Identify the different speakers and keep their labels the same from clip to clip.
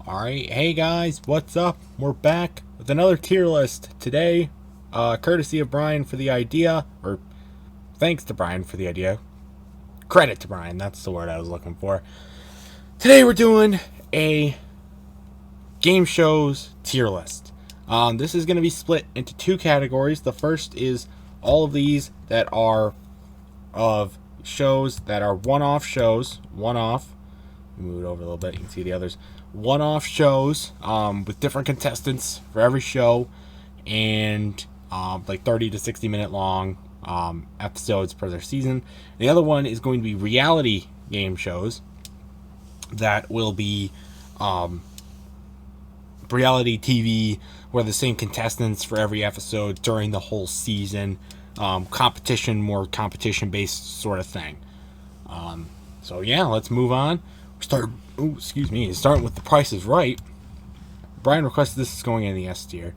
Speaker 1: Alright, hey guys, what's up? We're back with another tier list today. Courtesy of Brian for the idea, or thanks to Brian for the idea. Credit to Brian, that's the word I was looking for. Today we're doing a game shows tier list. This is going to be split into two categories. The first is all of these that are of shows that are one-off shows. One-off. Move it over a little bit, you can see the others. One-off shows with different contestants for every show, and like 30 to 60 minute long episodes per their season. The other one is going to be reality game shows that will be reality TV where the same contestants for every episode during the whole season. Competition, more competition based sort of thing. So yeah, let's move on. Starting with The Price is Right. Brian requested this is going in the S tier,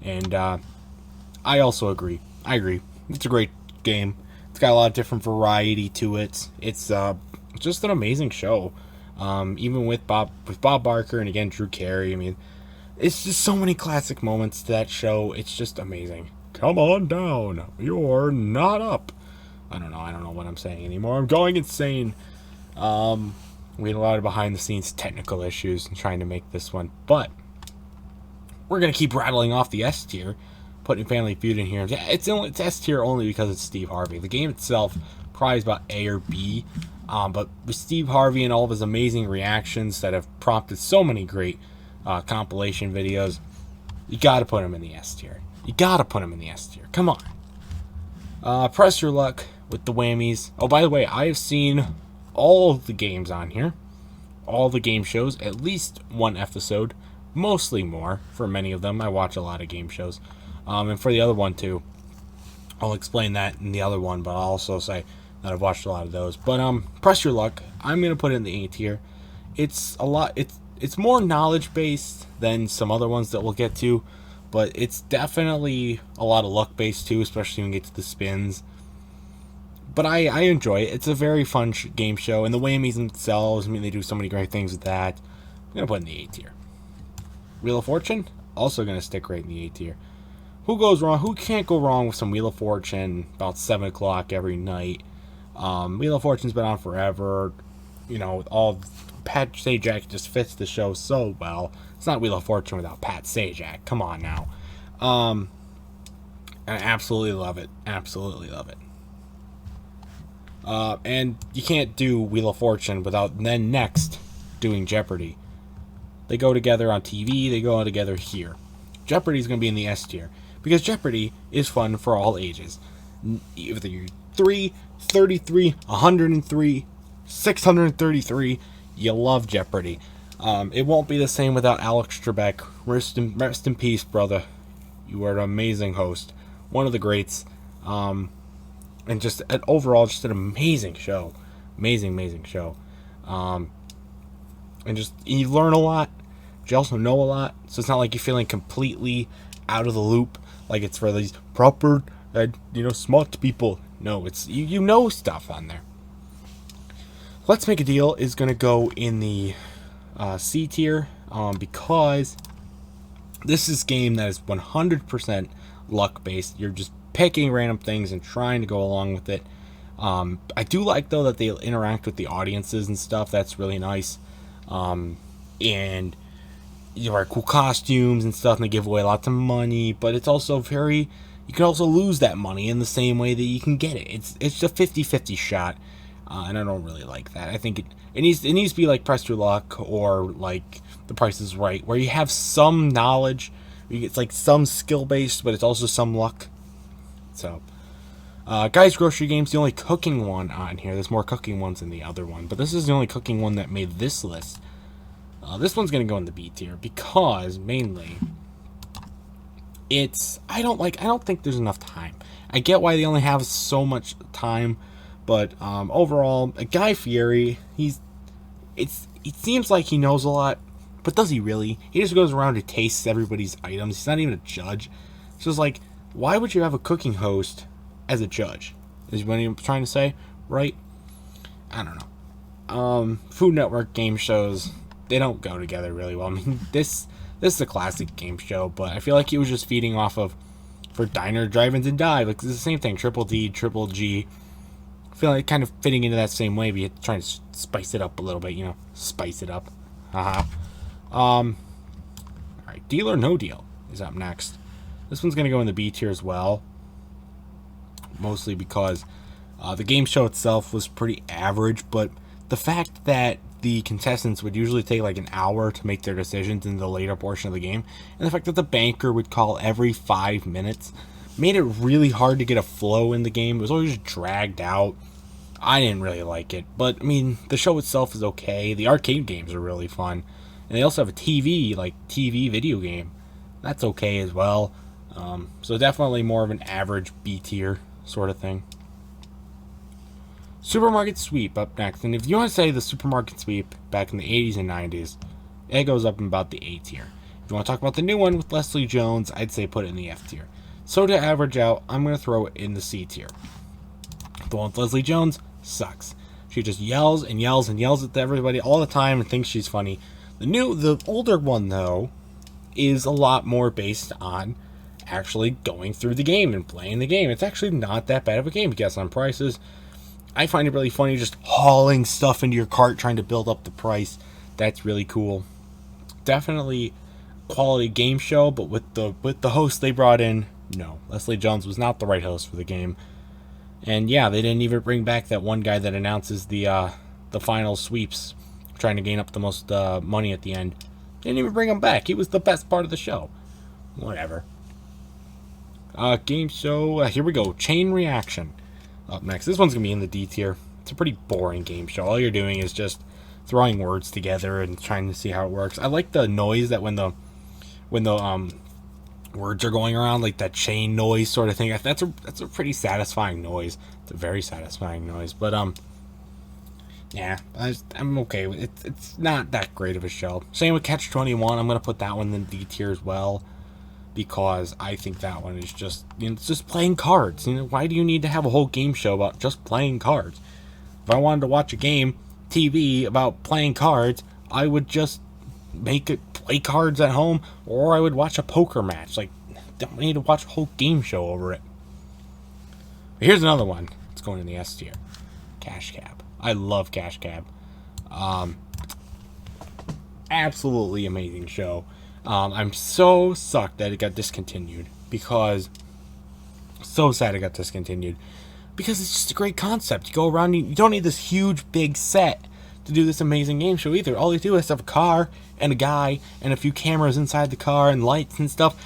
Speaker 1: and I also agree. I agree. It's a great game. It's got a lot of different variety to it. It's just an amazing show. Even with Bob Barker and again Drew Carey. I mean, it's just so many classic moments to that show. It's just amazing. Come on down. You're not up. I don't know what I'm saying anymore. I'm going insane. We had a lot of behind the scenes technical issues in trying to make this one, but we're gonna keep rattling off the S tier, putting Family Feud in here. Yeah, it's S tier only because it's Steve Harvey. The game itself probably is about A or B, but with Steve Harvey and all of his amazing reactions that have prompted so many great compilation videos, you gotta put him in the S tier. You gotta put him in the S tier. Come on. Press your luck with the whammies. Oh, by the way, I have seen all of the games on here, all the game shows, at least one episode, mostly more for many of them. I watch a lot of game shows, and for the other one too, I'll explain that in the other one, but I'll also say that I've watched a lot of those. But Press Your Luck, I'm gonna put it in the A tier. It's a lot. It's more knowledge based than some other ones that we'll get to, but it's definitely a lot of luck based too, especially when you get to the spins. But I enjoy it. It's a very fun game show. And the whammies themselves, I mean, they do so many great things with that. I'm going to put it in the A tier. Wheel of Fortune, also going to stick right in the A tier. Who goes wrong? Who can't go wrong with some Wheel of Fortune about 7 o'clock every night? Wheel of Fortune's been on forever. You know, all Pat Sajak just fits the show so well. It's not Wheel of Fortune without Pat Sajak. Come on now. I absolutely love it. Absolutely love it. And you can't do Wheel of Fortune without then next doing Jeopardy. They go together on TV, they go together here. Jeopardy's going to be in the S tier because Jeopardy is fun for all ages. Either you're 3, 33, 103, 633, you love Jeopardy. It won't be the same without Alex Trebek. Rest in peace, brother. You were an amazing host. One of the greats. And just overall, just an amazing show. Amazing show. And just, you learn a lot, but you also know a lot. So it's not like you're feeling completely out of the loop, like it's for these proper, smart people. No, it's, you know stuff on there. Let's Make a Deal is going to go in the C tier, because this is a game that is 100% luck-based. You're just picking random things and trying to go along with it. I do like, though, that they interact with the audiences and stuff. That's really nice. And you wear cool costumes and stuff, and they give away lots of money, but it's also very, you can also lose that money in the same way that you can get it. It's a 50-50 shot, and I don't really like that. I think it needs to be like Press Your Luck or like The Price is Right, where you have some knowledge, it's like some skill based, but it's also some luck. So, Guys Grocery Game's the only cooking one on here. There's more cooking ones than the other one, but this is the only cooking one that made this list. This one's going to go in the B tier because, mainly, I don't think there's enough time. I get why they only have so much time, but overall, Guy Fieri, it seems like he knows a lot, but does he really? He just goes around and tastes everybody's items. He's not even a judge. So it's like, why would you have a cooking host as a judge? Is what I'm trying to say, right? I don't know. Food Network game shows, they don't go together really well. I mean, this is a classic game show, but I feel like he was just feeding off of for Diner, Drive-Ins, and Dive. Like, it's the same thing. Triple D, Triple G. I feel like kind of fitting into that same way, but trying to spice it up a little bit, spice it up. Alright, Deal or No Deal is up next. This one's going to go in the B tier as well. Mostly because the game show itself was pretty average, but the fact that the contestants would usually take like an hour to make their decisions in the later portion of the game, and the fact that the banker would call every 5 minutes made it really hard to get a flow in the game. It was always dragged out. I didn't really like it, but I mean, the show itself is okay. The arcade games are really fun, and they also have a TV video game. That's okay as well. So definitely more of an average B tier sort of thing. Supermarket Sweep up next, and if you want to say the Supermarket Sweep back in the 80s and 90s, it goes up in about the A tier. If you want to talk about the new one with Leslie Jones, I'd say put it in the F tier. So to average out, I'm going to throw it in the C tier. The one with Leslie Jones sucks. She just yells and yells and yells at everybody all the time and thinks she's funny. The older one, though, is a lot more based on actually going through the game and playing the game. It's actually not that bad of a game. You guess on prices. I find it really funny just hauling stuff into your cart trying to build up the price. That's really cool. Definitely quality game show, but with the host they brought in, no. Leslie Jones was not the right host for the game. And yeah, they didn't even bring back that one guy that announces the final sweeps, trying to gain up the most money at the end. They didn't even bring him back. He was the best part of the show. Whatever. Game show, here we go. Chain Reaction. Up next. This one's going to be in the D tier. It's a pretty boring game show. All you're doing is just throwing words together and trying to see how it works. I like the noise that when the words are going around, like that chain noise sort of thing. That's a pretty satisfying noise. It's a very satisfying noise. But yeah, I'm okay with it. It's not that great of a show. Same with Catch 21. I'm going to put that one in the D tier as well, because I think that one is just, it's just playing cards. Why do you need to have a whole game show about just playing cards? If I wanted to watch a game, TV, about playing cards, I would just make it play cards at home, or I would watch a poker match. Like, don't need to watch a whole game show over it. But here's another one. It's going in the S tier. Cash Cab. I love Cash Cab. Absolutely amazing show. I'm so sucked that it got discontinued, because so sad it got discontinued, because it's just a great concept. You go around, you don't need this huge big set to do this amazing game show either. All you do is have a car and a guy and a few cameras inside the car and lights and stuff.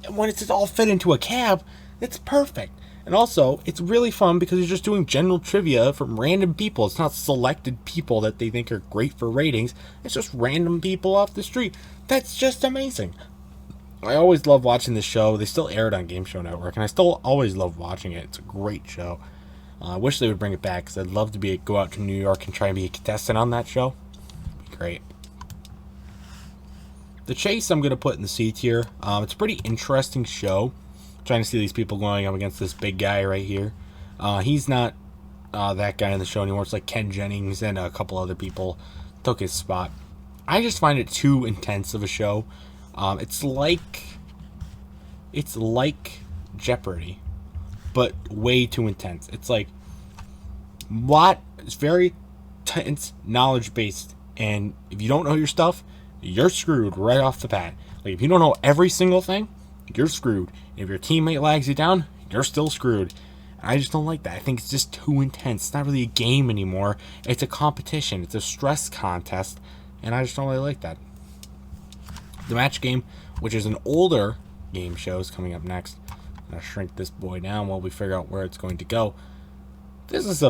Speaker 1: When it's all fit into a cab, it's perfect. And also, it's really fun because you're just doing general trivia from random people. It's not selected people that they think are great for ratings. It's just random people off the street. That's just amazing. I always love watching this show. They still air it on Game Show Network, and I still always love watching it. It's a great show. I wish they would bring it back, because I'd love to go out to New York and try and be a contestant on that show. It'd be great. The Chase I'm going to put in the C tier. It's a pretty interesting show. Trying to see these people going up against this big guy right here. He's not that guy in the show anymore. It's like Ken Jennings and a couple other people took his spot. I just find it too intense of a show. It's like Jeopardy, but way too intense. It's like, it's very tense, knowledge based, and if you don't know your stuff, you're screwed right off the bat. Like, if you don't know every single thing, you're screwed. And if your teammate lags you down, you're still screwed. And I just don't like that. I think it's just too intense. It's not really a game anymore. It's a competition. It's a stress contest. And I just don't really like that. The Match Game, which is an older game show, is coming up next. I'm going to shrink this boy down while we figure out where it's going to go. This is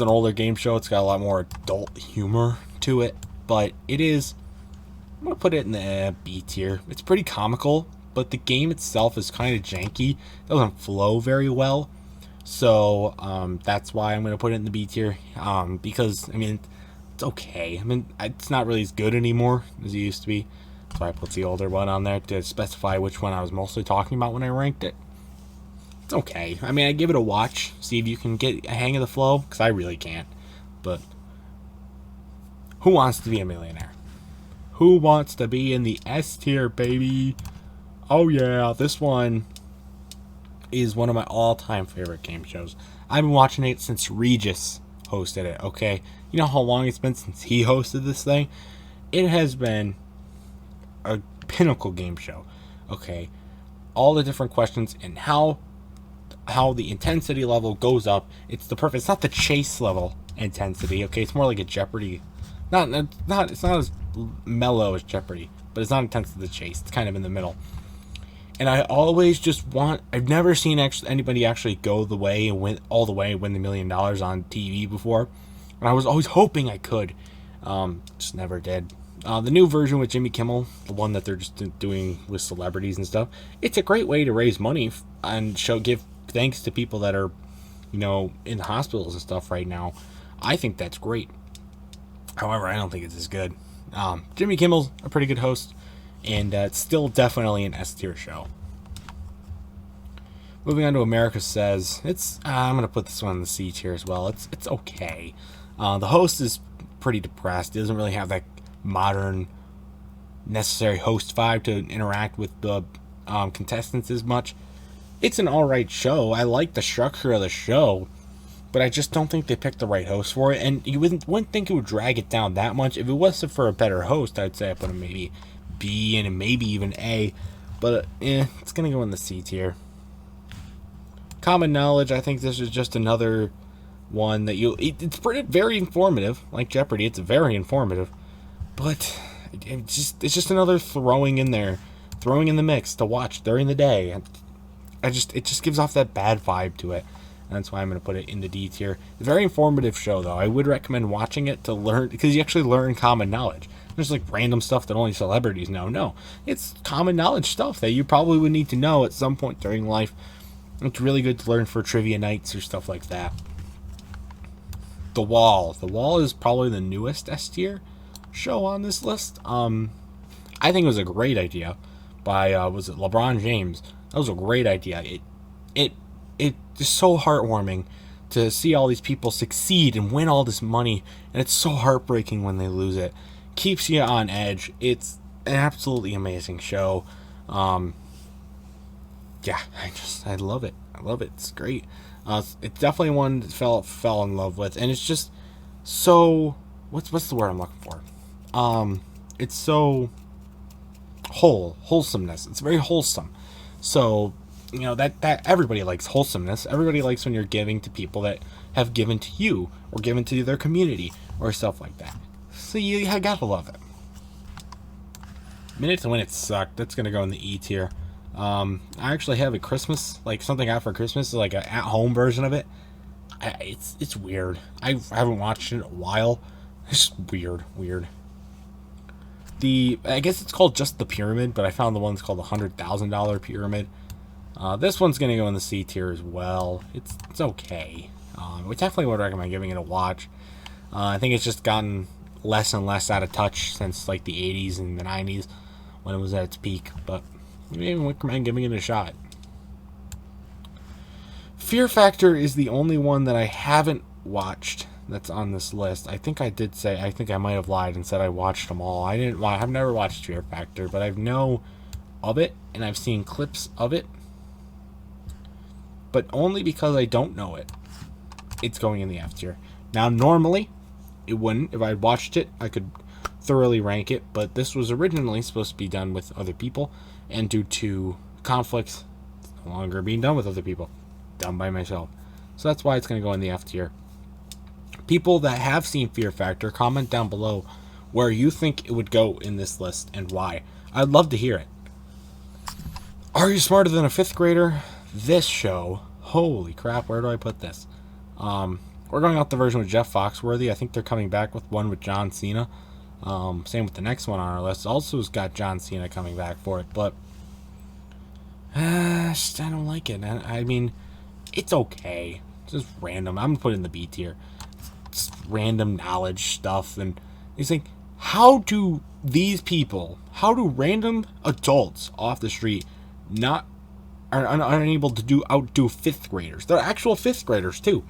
Speaker 1: an older game show. It's got a lot more adult humor to it. But I'm going to put it in the B tier. It's pretty comical, but the game itself is kind of janky. It doesn't flow very well. So that's why I'm going to put it in the B tier. Because, it's okay. It's not really as good anymore as it used to be. So I put the older one on there to specify which one I was mostly talking about when I ranked it. It's okay. I give it a watch. See if you can get a hang of the flow, because I really can't. But Who Wants to Be a Millionaire? Who wants to be in the S tier, baby? Oh yeah, this one is one of my all-time favorite game shows. I've been watching it since Regis hosted it, okay? You know how long it's been since he hosted this thing? It has been a pinnacle game show, okay? All the different questions and how the intensity level goes up. It's not the chase level intensity, okay? It's more like a Jeopardy. It's not as mellow as Jeopardy, but it's not intense as the chase. It's kind of in the middle. And I always I've never seen anybody actually go the way and win all the way and win the $1 million on TV before. And I was always hoping I could. Just never did. The new version with Jimmy Kimmel, the one that they're just doing with celebrities and stuff, it's a great way to raise money and give thanks to people that are, in the hospitals and stuff right now. I think that's great. However, I don't think it's as good. Jimmy Kimmel's a pretty good host, and it's still definitely an S tier show. Moving on to America Says, I'm gonna put this one in the C tier as well. It's okay. The host is pretty depressed. He doesn't really have that modern, necessary host vibe to interact with the contestants as much. It's an alright show. I like the structure of the show, but I just don't think they picked the right host for it. And you wouldn't think it would drag it down that much. If it wasn't for a better host, I'd say I put a maybe B and maybe even A. But it's gonna go in the C tier. Common Knowledge, I think this is just another one that it's very informative, like Jeopardy. It's very informative, but it's just another throwing in the mix to watch during the day. It just gives off that bad vibe to it. And that's why I'm going to put it in the D tier. It's a very informative show, though. I would recommend watching it to learn, because you actually learn common knowledge. There's like random stuff that only celebrities know. No, it's common knowledge stuff that you probably would need to know at some point during life. It's really good to learn for trivia nights or stuff like that. The Wall. The Wall is probably the newest S tier show on this list. I think it was a great idea by was it LeBron James? That was a great idea. It is so heartwarming to see all these people succeed and win all this money, and it's so heartbreaking when they lose it. Keeps you on edge. It's an absolutely amazing show. Yeah, I love it. I love it. It's great. It's definitely one that fell in love with, and it's just so what's the word I'm looking for? It's so wholesomeness. It's very wholesome. So that everybody likes wholesomeness. Everybody likes when you're giving to people that have given to you or given to their community or stuff like that. So you gotta love it. Minute to Win It sucked. That's gonna go in the E tier. I actually have a Christmas, like something out for Christmas, like an at-home version of it. It's weird. I haven't watched it in a while. It's weird. I guess it's called just The Pyramid, but I found the one that's called the $100,000 Pyramid. This one's gonna go in the C tier as well. It's okay. We definitely would recommend giving it a watch. I think it's just gotten less and less out of touch since like the 80s and the 90s when it was at its peak, but maybe recommend giving it a shot. Fear Factor is the only one that I haven't watched that's on this list. I think I might have lied and said I watched them all. I've never watched Fear Factor, but I know of it and I've seen clips of it, but only because I don't know it. It's going in the F tier. Now, normally it wouldn't. If I watched it, I could thoroughly rank it, but this was originally supposed to be done with other people, and due to conflicts, it's no longer being done with other people, done by myself. So that's why it's going to go in the F tier. People that have seen Fear Factor, comment down below where you think it would go in this list and why. I'd love to hear it. Are You Smarter Than a Fifth Grader? This show, holy crap, where do I put this? We're going out the version with Jeff Foxworthy. I think they're coming back with one with John Cena. Same with the next one on our list. Also has got John Cena coming back for it, but I don't like it. I mean, it's okay. It's just random. I'm gonna put it in the B tier. It's random knowledge stuff, and you think, how do random adults off the street are unable to outdo fifth graders? They're actual fifth graders too.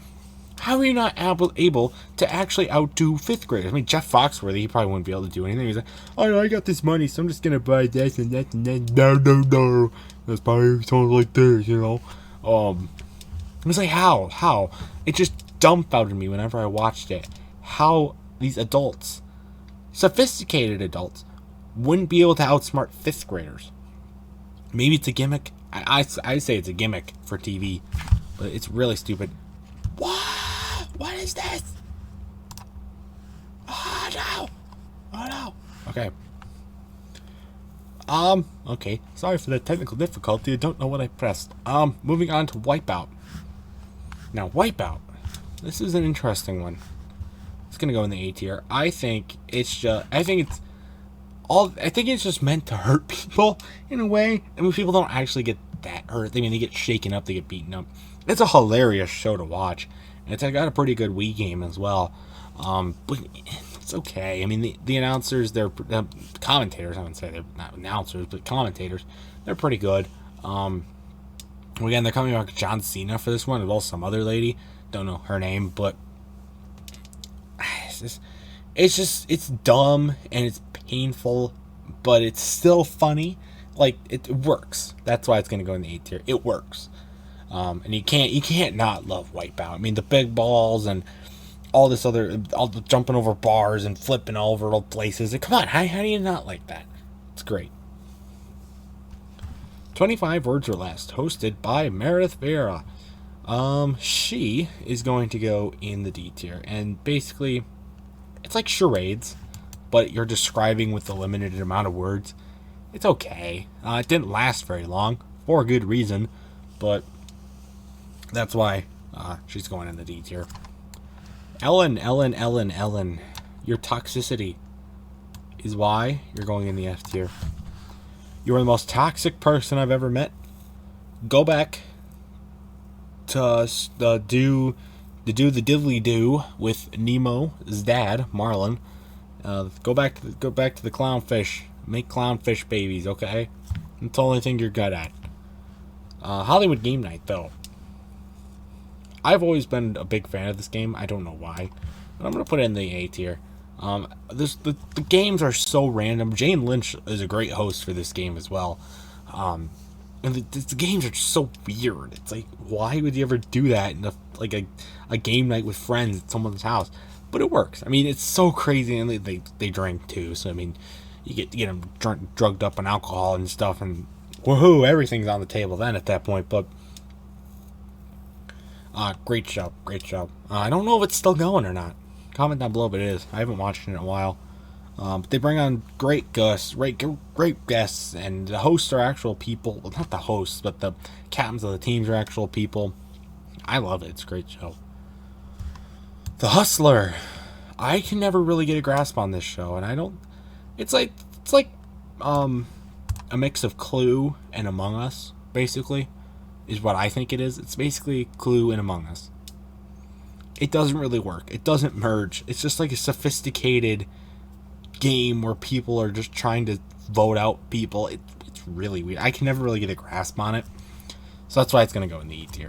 Speaker 1: How are you not able to actually outdo fifth graders? I mean, Jeff Foxworthy, he probably wouldn't be able to do anything. He's like, oh, I got this money, so I'm just going to buy this and that and that. No. That's probably something like this, you know? I was like, how? It just dumbfounded me whenever I watched it. How these adults, sophisticated adults, wouldn't be able to outsmart fifth graders. Maybe it's a gimmick. I say it's a gimmick for TV, but it's really stupid. What is this? Oh no. Okay. Okay. Sorry for the technical difficulty. I don't know what I pressed. Moving on to Wipeout. Now, Wipeout. This is an interesting one. It's gonna go in the A tier. I think it's just meant to hurt people in a way. I mean, people don't actually get that hurt. I mean, they get shaken up, they get beaten up. It's a hilarious show to watch. And it's got a pretty good Wii game as well. But it's okay. I mean, the announcers, they're commentators. I wouldn't say they're not announcers, but commentators. They're pretty good. Again, they're coming back with John Cena for this one, as well as some other lady. Don't know her name, but it's dumb and it's painful, but it's still funny. Like, it works. That's why it's gonna go in the A tier. It works. And you can't not love Wipeout. I mean, the big balls and all the jumping over bars and flipping over old places. Come on, how do you not like that? It's great. 25 Words or Less, hosted by Meredith Vieira. She is going to go in the D tier, and basically, it's like charades, but you're describing with a limited amount of words. It's okay. It didn't last very long, for a good reason, but that's why she's going in the D tier. Ellen. Your toxicity is why you're going in the F tier. You are the most toxic person I've ever met. Go back to do the diddly do with Nemo's dad, Marlin. Go back to the clownfish. Make clownfish babies, okay? That's the only thing you're good at. Hollywood Game Night, though. I've always been a big fan of this game. I don't know why, but I'm gonna put it in the A tier. The games are so random. Jane Lynch is a great host for this game as well. And the games are just so weird. It's like, why would you ever do that in a game night with friends at someone's house? But it works. I mean, it's so crazy, and they drink too. So I mean, you get them drugged up on alcohol and stuff, and woohoo, everything's on the table then at that point. But great show. I don't know if it's still going or not. Comment down below if it is. I haven't watched it in a while. But they bring on great guests, and the hosts are actual people. Well, not the hosts, but the captains of the teams are actual people. I love it. It's a great show. The Hustler. I can never really get a grasp on this show, and I don't. It's like a mix of Clue and Among Us, basically, is what I think it is. It's basically Clue and Among Us. It doesn't really work. It doesn't merge. It's just like a sophisticated game where people are just trying to vote out people. It's really weird. I can never really get a grasp on it. So that's why it's going to go in the E tier.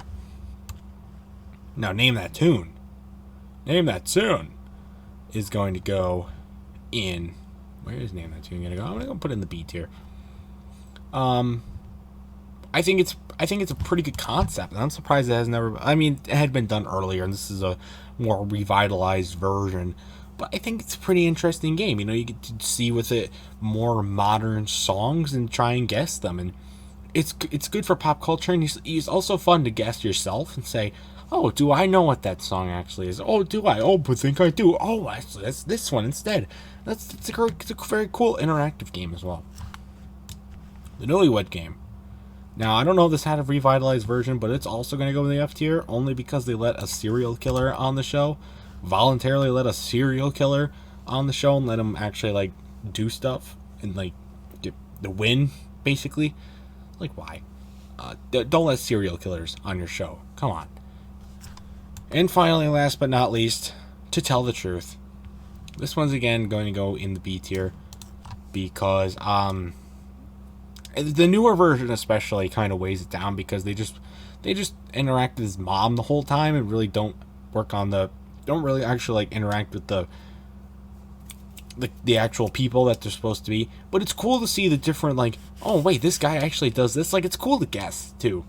Speaker 1: Now, Name That Tune. Name That Tune is going to go in... Where is Name That Tune going to go? I'm going to put it in the B tier. I think it's a pretty good concept. I'm surprised it has never... I mean, it had been done earlier, and this is a more revitalized version. But I think it's a pretty interesting game. You know, you get to see with it more modern songs and try and guess them. And it's good for pop culture, and it's also fun to guess yourself and say, oh, do I know what that song actually is? Oh, do I? Oh, I think I do. Oh, actually, that's this one instead. It's a very cool interactive game as well. The Newlywed Game. Now, I don't know if this had a revitalized version, but it's also going to go in the F tier, only because they let a serial killer on the show. Voluntarily let a serial killer on the show and let him actually, like, do stuff and, like, get the win, basically. Like, why? Don't let serial killers on your show. Come on. And finally, last but not least, To Tell the Truth. This one's, again, going to go in the B tier because, the newer version especially kind of weighs it down because they just interact with his mom the whole time and really don't work on don't really actually like interact with the actual people that they're supposed to be. But it's cool to see the different, like, oh wait, this guy actually does this. Like, it's cool to guess too.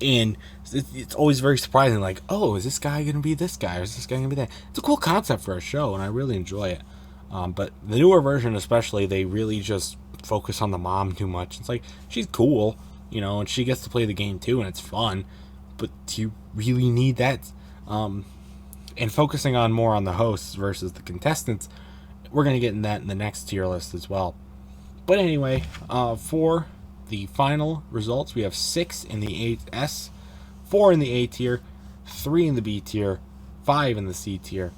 Speaker 1: And it's always very surprising, like, oh, is this guy gonna be this guy, or is this guy gonna be that? It's a cool concept for a show, and I really enjoy it. But the newer version, especially, they really just focus on the mom too much. It's like, she's cool, and she gets to play the game too, and it's fun. But do you really need that? And focusing on more on the hosts versus the contestants, we're gonna get in that in the next tier list as well. But anyway, for the final results, we have 6 in the S, 4 in the A tier, 3 in the B tier, 5 in the C tier,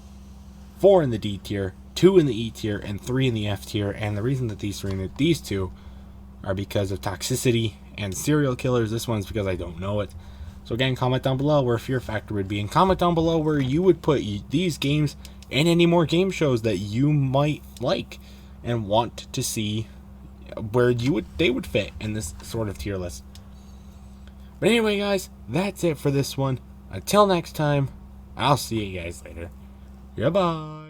Speaker 1: 4 in the D tier, 2 in the E tier, and 3 in the F tier. And the reason that these two are because of toxicity and serial killers. This one's because I don't know it. So again, comment down below where Fear Factor would be, and comment down below where you would put these games and any more game shows that you might like and want to see where they would fit in this sort of tier list. But anyway, guys, that's it for this one. Until next time, I'll see you guys later. Goodbye.